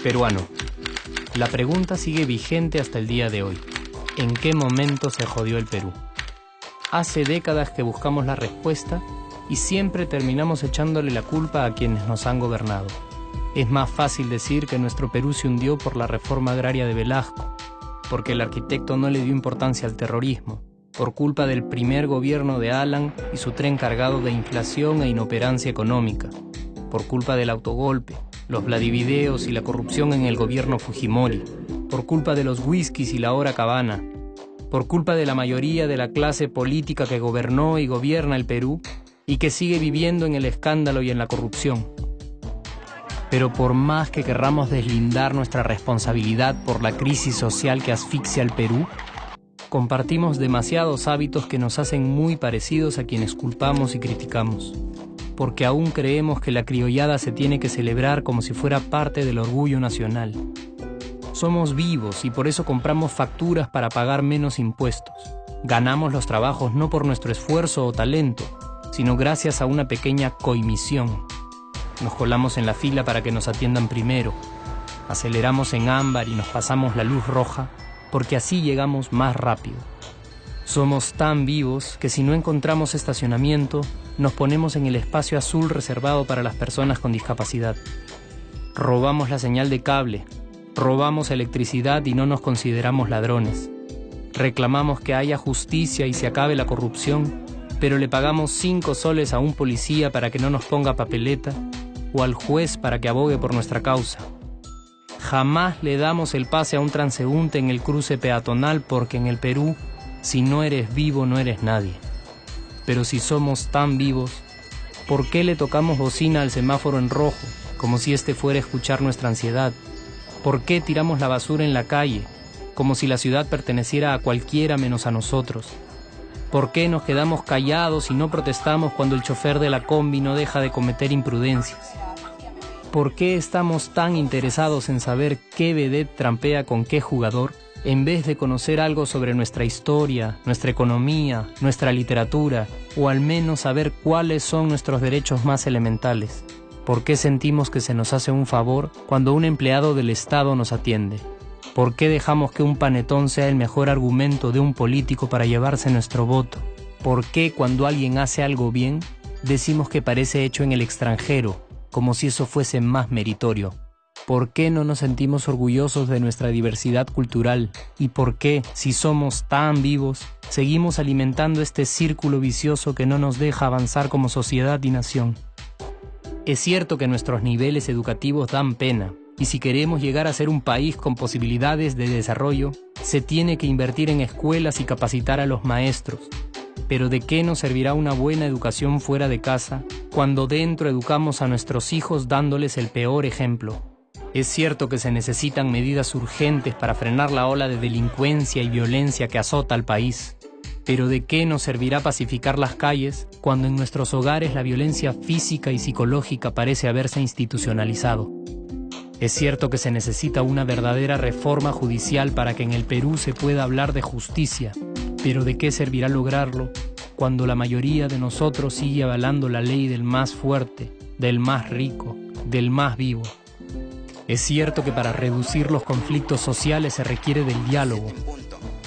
Peruano. La pregunta sigue vigente hasta el día de hoy. ¿En qué momento se jodió el Perú? Hace décadas que buscamos la respuesta y siempre terminamos echándole la culpa a quienes nos han gobernado. Es más fácil decir que nuestro Perú se hundió por la reforma agraria de Velasco, porque el arquitecto no le dio importancia al terrorismo, por culpa del primer gobierno de Alan y su tren cargado de inflación e inoperancia económica, por culpa del autogolpe, los Vladivideos y la corrupción en el gobierno Fujimori, por culpa de los whiskies y la hora cabana, por culpa de la mayoría de la clase política que gobernó y gobierna el Perú y que sigue viviendo en el escándalo y en la corrupción. Pero por más que querramos deslindar nuestra responsabilidad por la crisis social que asfixia al Perú, compartimos demasiados hábitos que nos hacen muy parecidos a quienes culpamos y criticamos, porque aún creemos que la criollada se tiene que celebrar como si fuera parte del orgullo nacional. Somos vivos y por eso compramos facturas para pagar menos impuestos. Ganamos los trabajos no por nuestro esfuerzo o talento, sino gracias a una pequeña coimisión. Nos colamos en la fila para que nos atiendan primero, aceleramos en ámbar y nos pasamos la luz roja, porque así llegamos más rápido. Somos tan vivos que si no encontramos estacionamiento, nos ponemos en el espacio azul reservado para las personas con discapacidad. Robamos la señal de cable, robamos electricidad y no nos consideramos ladrones. Reclamamos que haya justicia y se acabe la corrupción, pero le pagamos 5 soles a un policía para que no nos ponga papeleta o al juez para que abogue por nuestra causa. Jamás le damos el pase a un transeúnte en el cruce peatonal porque en el Perú, si no eres vivo, no eres nadie. Pero si somos tan vivos, ¿por qué le tocamos bocina al semáforo en rojo, como si este fuera a escuchar nuestra ansiedad? ¿Por qué tiramos la basura en la calle, como si la ciudad perteneciera a cualquiera menos a nosotros? ¿Por qué nos quedamos callados y no protestamos cuando el chofer de la combi no deja de cometer imprudencias? ¿Por qué estamos tan interesados en saber qué vedette trampea con qué jugador, en vez de conocer algo sobre nuestra historia, nuestra economía, nuestra literatura, o al menos saber cuáles son nuestros derechos más elementales? ¿Por qué sentimos que se nos hace un favor cuando un empleado del Estado nos atiende? ¿Por qué dejamos que un panetón sea el mejor argumento de un político para llevarse nuestro voto? ¿Por qué cuando alguien hace algo bien, decimos que parece hecho en el extranjero, como si eso fuese más meritorio? ¿Por qué no nos sentimos orgullosos de nuestra diversidad cultural? ¿Y por qué, si somos tan vivos, seguimos alimentando este círculo vicioso que no nos deja avanzar como sociedad y nación? Es cierto que nuestros niveles educativos dan pena, y si queremos llegar a ser un país con posibilidades de desarrollo, se tiene que invertir en escuelas y capacitar a los maestros. Pero ¿de qué nos servirá una buena educación fuera de casa cuando dentro educamos a nuestros hijos dándoles el peor ejemplo? Es cierto que se necesitan medidas urgentes para frenar la ola de delincuencia y violencia que azota al país. Pero ¿de qué nos servirá pacificar las calles cuando en nuestros hogares la violencia física y psicológica parece haberse institucionalizado? Es cierto que se necesita una verdadera reforma judicial para que en el Perú se pueda hablar de justicia, pero ¿de qué servirá lograrlo cuando la mayoría de nosotros sigue avalando la ley del más fuerte, del más rico, del más vivo? Es cierto que para reducir los conflictos sociales se requiere del diálogo,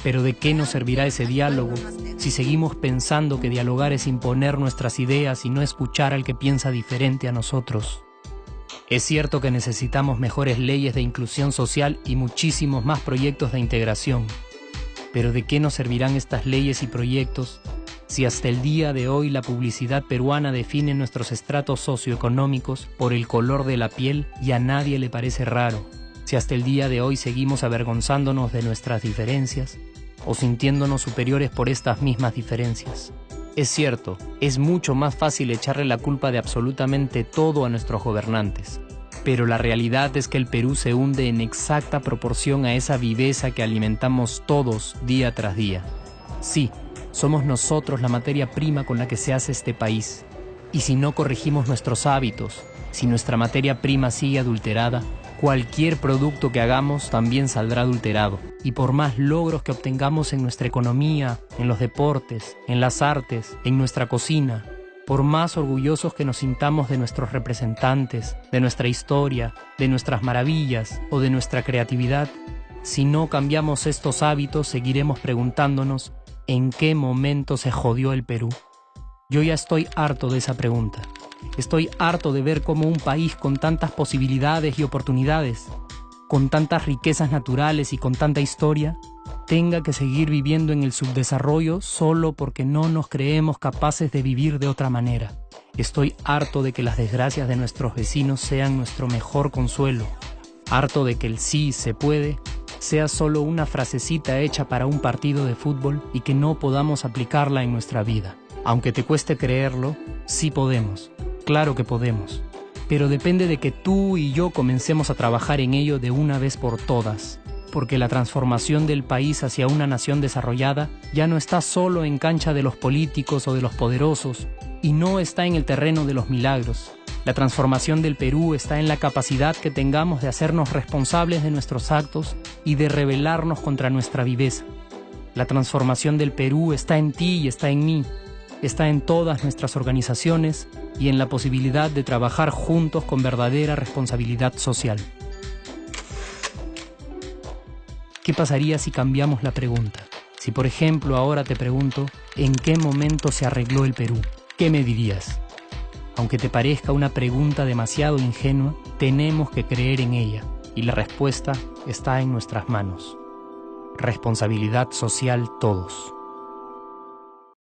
pero ¿de qué nos servirá ese diálogo si seguimos pensando que dialogar es imponer nuestras ideas y no escuchar al que piensa diferente a nosotros? Es cierto que necesitamos mejores leyes de inclusión social y muchísimos más proyectos de integración. Pero ¿de qué nos servirán estas leyes y proyectos si hasta el día de hoy la publicidad peruana define nuestros estratos socioeconómicos por el color de la piel y a nadie le parece raro? Si hasta el día de hoy seguimos avergonzándonos de nuestras diferencias o sintiéndonos superiores por estas mismas diferencias. Es cierto, es mucho más fácil echarle la culpa de absolutamente todo a nuestros gobernantes, pero la realidad es que el Perú se hunde en exacta proporción a esa viveza que alimentamos todos día tras día. Sí, somos nosotros la materia prima con la que se hace este país, y si no corregimos nuestros hábitos, si nuestra materia prima sigue adulterada, Cualquier producto que hagamos también saldrá adulterado. Y por más logros que obtengamos en nuestra economía, en los deportes, en las artes, en nuestra cocina, por más orgullosos que nos sintamos de nuestros representantes, de nuestra historia, de nuestras maravillas o de nuestra creatividad, si no cambiamos estos hábitos, seguiremos preguntándonos ¿en qué momento se jodió el Perú? Yo ya estoy harto de esa pregunta. Estoy harto de ver cómo un país con tantas posibilidades y oportunidades, con tantas riquezas naturales y con tanta historia, tenga que seguir viviendo en el subdesarrollo solo porque no nos creemos capaces de vivir de otra manera. Estoy harto de que las desgracias de nuestros vecinos sean nuestro mejor consuelo. Harto de que el sí se puede sea solo una frasecita hecha para un partido de fútbol y que no podamos aplicarla en nuestra vida. Aunque te cueste creerlo, sí podemos. Claro que podemos. Pero depende de que tú y yo comencemos a trabajar en ello de una vez por todas. Porque la transformación del país hacia una nación desarrollada ya no está solo en cancha de los políticos o de los poderosos, y no está en el terreno de los milagros. La transformación del Perú está en la capacidad que tengamos de hacernos responsables de nuestros actos y de rebelarnos contra nuestra viveza. La transformación del Perú está en ti y está en mí. Está en todas nuestras organizaciones y en la posibilidad de trabajar juntos con verdadera responsabilidad social. ¿Qué pasaría si cambiamos la pregunta? Si, por ejemplo, ahora te pregunto, ¿en qué momento se arregló el Perú? ¿Qué me dirías? Aunque te parezca una pregunta demasiado ingenua, tenemos que creer en ella, y la respuesta está en nuestras manos. Responsabilidad social todos.